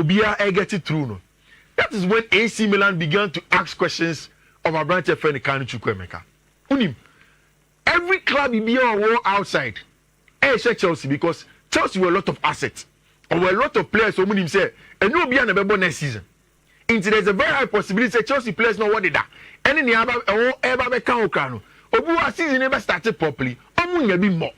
Obia get it through. No, that is when AC Milan began to ask questions of our branch friend Kanu Chukwuemeka. Unim, every club be on outside. Chelsea because Chelsea were a lot of assets or were a lot of players. So Unim say, and no be an able next season. Into there's a very high possibility that Chelsea players know what they da. And in the ever can Okano. Obu season never started properly. Omu be more.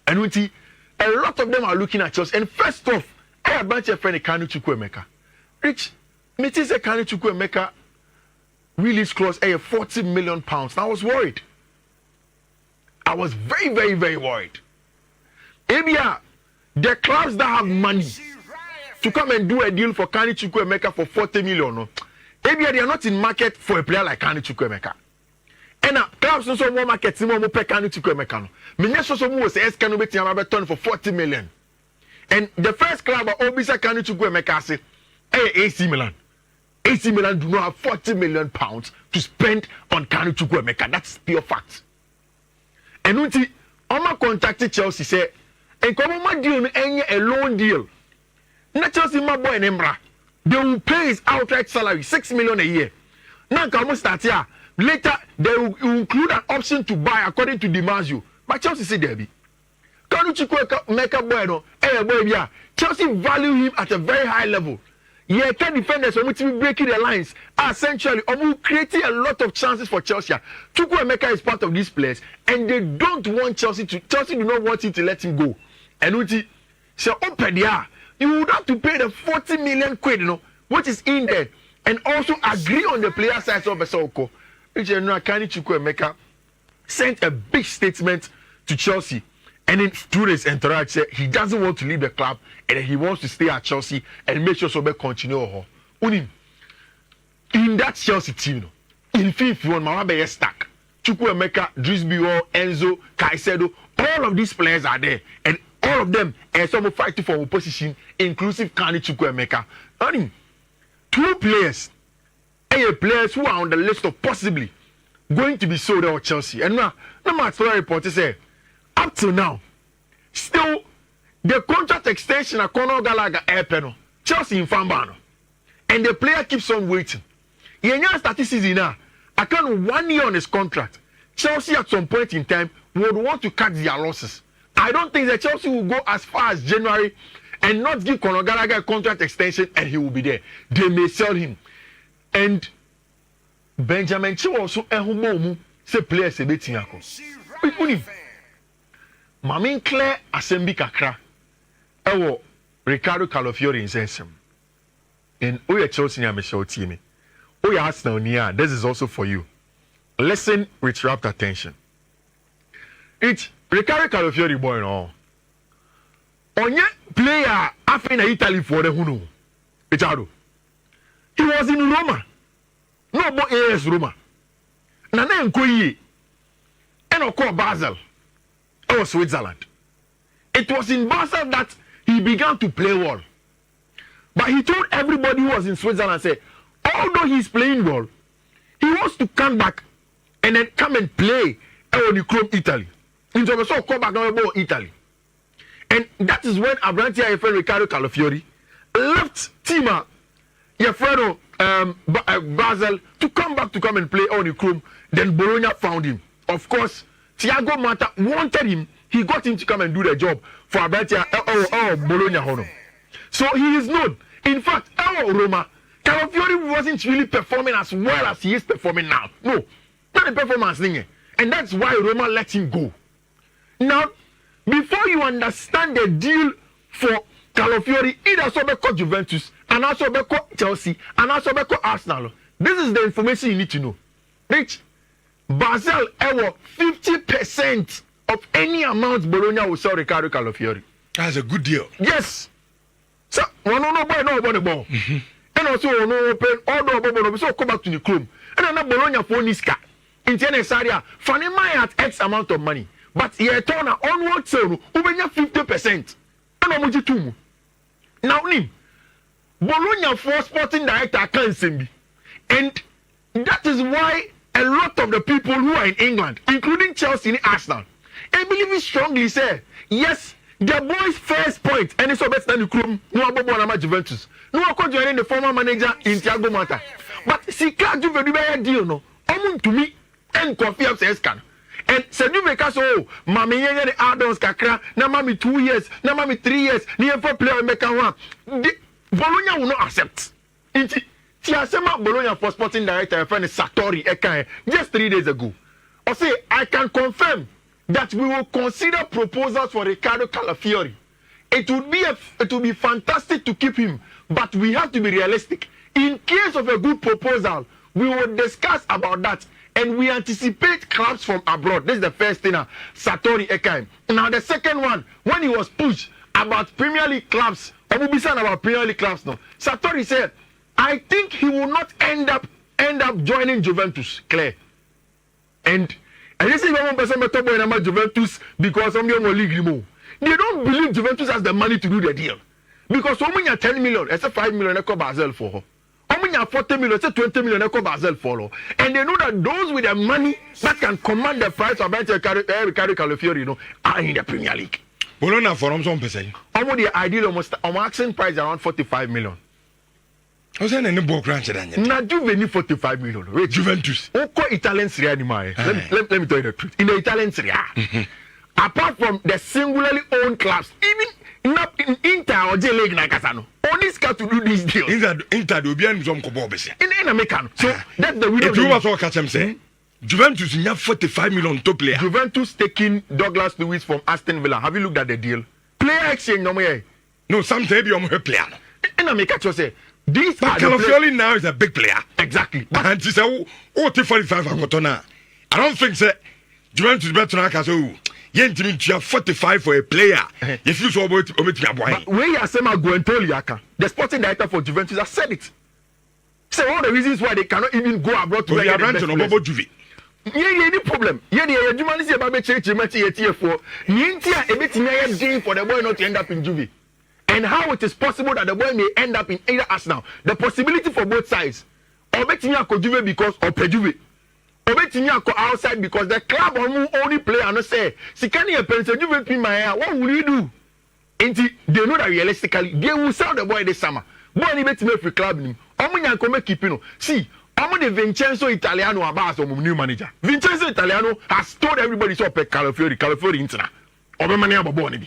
And we see a lot of them are looking at Chelsea. And first off, I have a bunch of friends Kanu Chukwuemeka. Rich, me say Kanu Chukwuemeka release clause £40 million. I was worried. I was very, very, very worried. Maybe the clubs that have money to come and do a deal for Kanu Chukwuemeka for 40 million. No? Maybe they are not in market for a player like Kanu Chukwuemeka. And clubs also more market more pay Kanu Chukwuemeka. Many so more say Kanu Betin for 40 million. And the first club Obisa Kanu Chukwuemeka say, hey, AC Milan. AC Milan do not have 40 million pounds to spend on Kanu Chukwuemeka. That's pure fact. And unti Oma contacted Chelsea say, and come on deal any a loan deal. Not Chelsea my boy Nembra. They will pay his outright salary 6 million a year. Now come start here. Later they will include an option to buy according to Dimaggio. But Chelsea say there be. Kanu Chukwuemeka boy no, boy Chelsea value him at a very high level. Yeah, 10 defenders are breaking the lines. Essentially, creating a lot of chances for Chelsea. Chukwuemeka is part of these players, and they don't want Chelsea do not want him to let him go. And Uti, so open there, you would have to pay the 40 million quid, which is in there, and also agree on the player side of Besoko. Kanu Chukwuemeka sent a big statement to Chelsea. And then through his entourage, he doesn't want to leave the club and he wants to stay at Chelsea and make sure Sobe continue. In that Chelsea team, in Fiifi Manfred stuck. Chukwuemeka, Drisbio, Enzo, Caicedo, all of these players are there. And all of them are some fighting for a position, inclusive Kanu Chukwuemeka. Two players, players who are on the list of possibly going to be sold out of Chelsea. And now, my story reporter say, up till now, still the contract extension at Conor Gallagher Airpeno, Chelsea in Fambano, and the player keeps on waiting. Yenya started season now. I can't 1 year on his contract. Chelsea at some point in time would want to cut their losses. I don't think that Chelsea will go as far as January and not give Conor Gallagher a contract extension and he will be there. They may sell him. And Benjamin Chi also say players a bit in Mamin Claire Assembly Kakra. Ewo Ricardo Calafiori in Sensum. And Oya Chelsea and Michelle Timi. Oya Arsenal Nia, this is also for you. Listen with rapt attention. It's Ricardo Calafiori boy no. Onye player after in Italy for the Hunu. Richardo. He was in Roma. No more AS Roma. Nana Nkoye. And of course Basel. Or Switzerland. It was in Basel that he began to play well. But he told everybody who was in Switzerland, say, although he's playing well, he wants to come back and then come and play on the club Italy. In so come back about Italy. And that is when Abrantia, your friend Ricardo Calafiori, left Tima, your friend Basel, to come and play on the club. Then Bologna found him. Of course, Thiago Mata wanted him. He got him to come and do the job for Abrantia Bologna. So he is known. In fact, Roma, Calafiori wasn't really performing as well as he is performing now. No, not a performance thing. And that's why Roma let him go. Now, before you understand the deal for Calafiori, either Sobeko Juventus, and also Sobeko Chelsea, and also Sobeko Arsenal, this is the information you need to know. Rich, Basel, 50% of any amount Bologna will sell Ricardo Calafiori. That's a good deal. Yes. So, one no boy, no one ball. And also, no open, all the so come back to the club. And then Bologna for Niska. In Tenesaria, Fanny Maya at X amount of money. But he turn onward sale, over 50%. And I'm with you. Now, Bologna for sporting director can't send me. And that is why a lot of the people who are in England, including Chelsea and Arsenal, I believe it strongly say, yes, The boys' first point, and it's better than the crew. No about Juventus. No, I could join the former manager in Thiago Motta. But see, can't do very deal, no. To me, and coffee upstairs can. And said you make us oh, mammy, the add-ons kakra, na mammy 2 years, na mammy 3 years, near for player make a one. Bologna will not accept. Tiasema Bologna for sporting director, friend Sartori Ekae, just 3 days ago. I say, I can confirm that we will consider proposals for Ricardo Calafiori. It would be fantastic to keep him, but we have to be realistic. In case of a good proposal, we will discuss about that, and we anticipate clubs from abroad. This is the first thing, Sartori Ekae. Now the second one, when he was pushed about Premier League clubs, about Premier League clubs now, Sartori said, I think he will not end up joining Juventus, Claire. And this is one person talk about Juventus because some young league remove. They don't believe Juventus has the money to do the deal. Because how many 10 million, it's a 5 million echo Basel for her. How many 40 million, it's a 20 million echo Basel for her. And they know that those with the money that can command the price of Ricardo Calafiori, are in the Premier League. Bologna for them some percent. The ideal almost asking price around 45 million. What's that in the book ranch? Now Juve 45 million. Wait, Juventus. Oko Italian Serie A. Let me tell you the truth. In the Italian Serie A, apart from the singularly owned clubs, even not in Inter or J League Nakasano, only got to do these deals. Inter do be in some Kobobes. In American. So that's the window. If you was all catch him saying, Juventus in 45 million top player. Juventus taking Douglas Luiz from Aston Villa. Have you looked at the deal? Player exchange no more. No, some say be on her player. In America, say. This Calafiori now is a big player. Exactly. And she said, oh, 45 I don't think that Juventus better than I say, you have 45 for a player. If you saw about me, where you are saying, the sporting director for Juventus has said it. Say all the reasons why they cannot even go abroad to get the Juve. Any problem. Yeah, the human is about church for for the boy not to end up in Juve. And how it is possible that the boy may end up in either Arsenal. The possibility for both sides. Or Betinyako Juve because or Pejuve. Or Betinyako outside because the club only play and not say, Sikani a pencil Juve pin my hair. What will you do? And they know that realistically they will sell the boy this summer. Boy ni beti me free club ni. Omunyanko me keeping. See, the Vincenzo Italiano about some new manager. Vincenzo Italiano has told everybody so pe Calafiori interna. Obemani aboboni.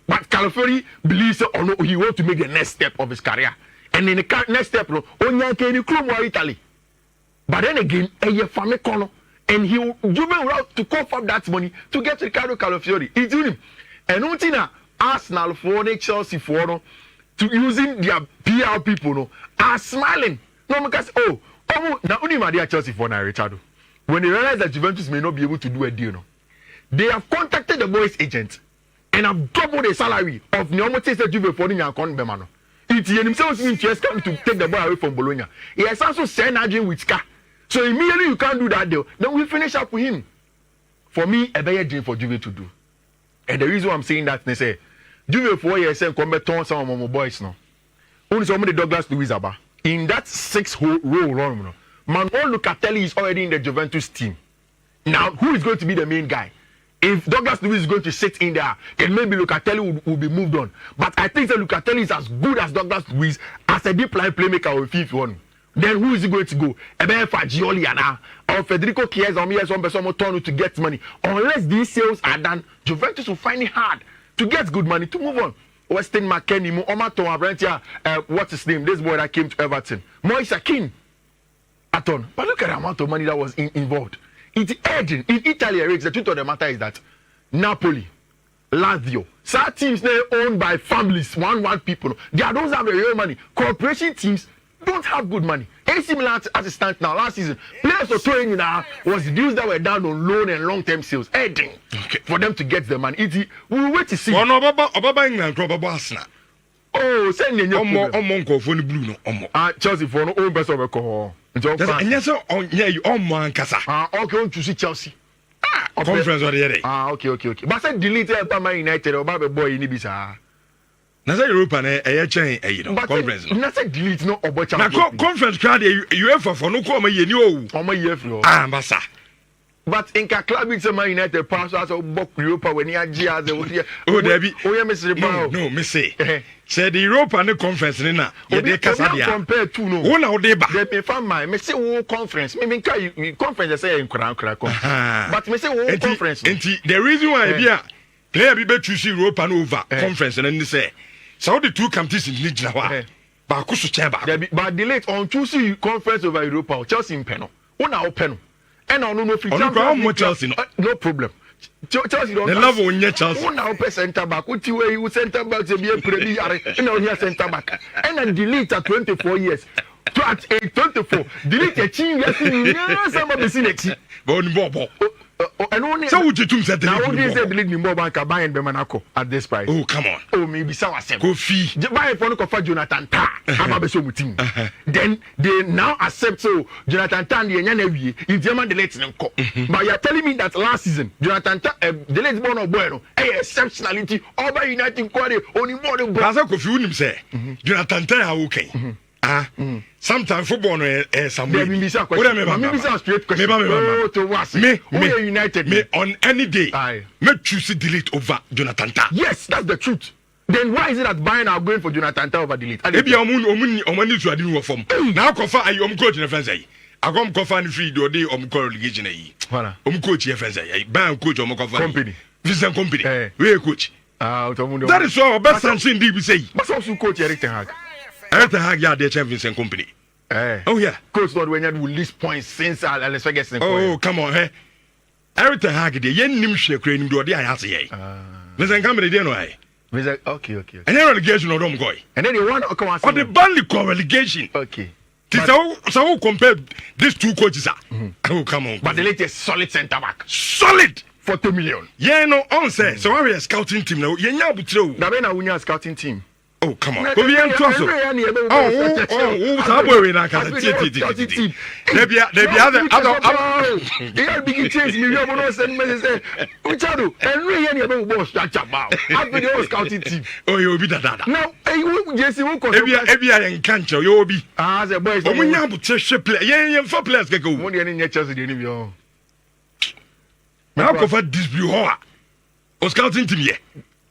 But Calafiori believes or no, he wants to make the next step of his career. And in the next step, Italy. But then again, and he will out to cough up that money to get Ricardo Calafiori. It's him. And nothing Arsenal for Chelsea for to using their PR people are smiling. No, because now only my dear Chelsea for now, Richard. When they realize that Juventus may not be able to do a deal, they have contacted the boys' agent. And I've doubled the salary of Neomotes Juve for the account Bemano. It's himself interest to take the boy away from Bologna. He has also sent Adrian with Ska. So immediately you can't do that deal. Then we finish up with him. For me, a better deal for Juve to do. And the reason why I'm saying that, they say, Juve 4 years and come back to some of my boys now. Only somebody Douglas Luiz Abba. In that 6-role run, Manuel Locatelli is already in the Juventus team. Now, who is going to be the main guy? If Douglas Luiz is going to sit in there, then maybe Locatelli will be moved on. But I think that Locatelli is as good as Douglas Luiz as a deep line playmaker with Fiifi one. Then who is he going to go? Ebe Fagioli or Federico Chiesa or some person turn to get money. Unless these sales are done, Juventus will find it hard to get good money to move on. Weston McKennie, Omato Abrentia, what's his name? This boy that came to Everton, Moise Kean, Aton. But look at the amount of money that was involved. It's urgent. In Italy, the truth of the matter is that Napoli, Lazio, some teams they owned by families, one people. They are those that have the real money. Corporation teams don't have good money. AC Milan as it stands now, last season, players are throwing now was deals that were down on loan and long-term sales. Urgent for them to get the money. We will wait to see. Oh, no, Baba England, Arsenal. Oh, send me your blue. Chelsea for no own best of alcohol. And yes, you on man Casa. Okay, to see Chelsea. Conference or the other. Okay. But I deleted by United or Baba Boy in Ibiza. Nasa Europe and a chain, conference. Nasa delete no about conference card, UEFA for no come a year. For my year, Massa. But in club it's a Man United pass as a book Europa when he had Giaz. Oh, Debbie. Oh, yeah, Mr. No, me say. Said the Europa and the conference in na. Yeah, they Casadia. Compared to no. One out there, they may find my. Me say oh conference. Me mean conference say in Kran. But me say oh conference. The reason why be player be to see Europa over conference and then say so the two countries in Nigeria. But kusu chamba. But delay on choosing conference over Europa. Chelsea in Peno. Una open. And I don't know if it's Chelsea. No problem. Chelsea don't. The level in Chelsea. One now center back. What you center back to be a premier. And now here center back. And then delete at 24 years. At 24. Delete a team. Yes, somebody seen it. Bobo. And only so would you do that? Now what is the delete more bank Bayern Bemanako at this price? Oh come on. Oh maybe so was go fee. Bayern for no Jonathan Tah. I'm a so team. Then they now accept so Jonathan Tah the Nyanewi in German delete them. But you're telling me that last season Jonathan Tah delete Bono Bueno exceptionality over United Quarry only more than Brother Kofi him say Jonathan Tah okay. Sometimes football no some way. Me straight question. Me United. Me on any day. Me choose delete over Jonathan Tah. Yes, that's the truth. Then why is it that Bayern are going for Jonathan Tah over delete? Maybe omuni to adi wo form. Now cover I coach in friends say. I come cover the free do dey call relegation yi. Voilà. Coach here friends say. Bayern coach cover company. Vincent company. We coach. That is all best sanction dey be say. But also coach Erik ten Hag. Erik ten Hag ya the champions and company. Oh yeah. Coach Lord when you will list points since Alex Ferguson. Oh come on, hey. Erik ten Hag dey yen nim hwe kra nim do dey ayase ye. Vincent company dey no ai. Vincent okay. And then relegation no dem go. And then they want to come and on the Burnley relegation. Okay. So compare these two coaches are. Oh come on. But the latest solid centre back. Solid 40 million. Yeah no on say. So we are scouting team now. You nya butro. Na be na we scouting team. Oh come on. Go be trust. Oh, boy we na can see. They be other. Yeah, big change me. We no send me say. Uchado, and we here be boss structure ba. Have the scouting team. Oh, you be that. Now, you Jesse who come. Ebi en kancho you be. The boys. Oh, we nya butro play. Yeah, for players go. Mo dey any Chelsea dey ni o. Now go for this blue hoa. O scouting team here.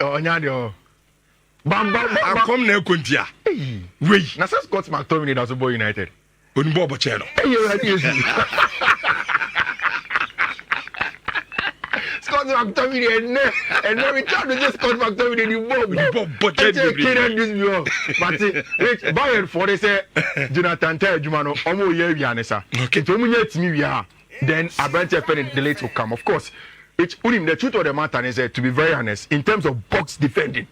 Oh, nya dey. Bam. I come na kontia. Wey. Na say Scott McTominay that's Bologna United. Oni bo cheno. Scott McTominay and every time they just Scott McTominay the bomb. But Rich Bayern for they say Jonathan Tah Jumano omo ye wi anesa. Okay. To munye timi wi ha. Then Abrante Fen the late will come. Of course, which the truth of the matter is to be very honest in terms of box defending.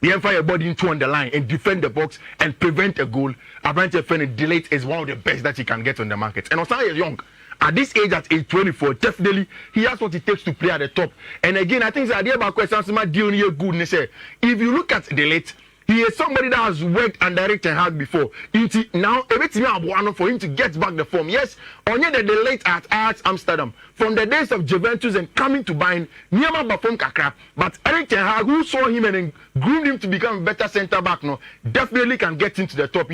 The fire body into on the line and defend the box and prevent a goal. Abrante Fen delete is one of the best that he can get on the market. And Osaka is young. At this age, at age 24, definitely he has what it takes to play at the top. And again, I think the idea about questions dealing here goodness. If you look at delete, he is somebody that has worked under Erik ten Hag before. Now, everything I want for him to get back the form. Yes, only the delete at Ajax Amsterdam. From the days of Juventus and coming to Bayern, Niama perform kakra. But Erik ten Hag, who saw him and groomed him to become a better centre back, no, definitely can get into the top.